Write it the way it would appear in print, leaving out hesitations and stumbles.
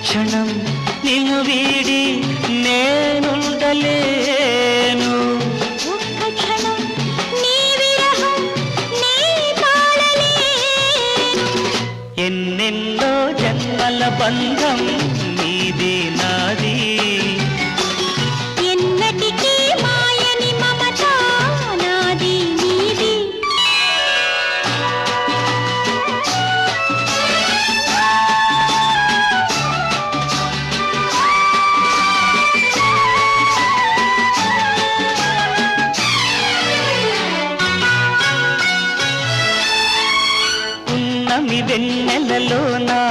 క్షణం నిన్ను వీడి నేనుండలేను. ఒక్క క్షణం నీ విరహం నీ తాళలేను. ఎన్నెన్నో జన్మల బంధం నీది నాది, ఎన్నటికీ మాయని మమత నాది నీది. ఉన్నమి వెన్నెలలోనా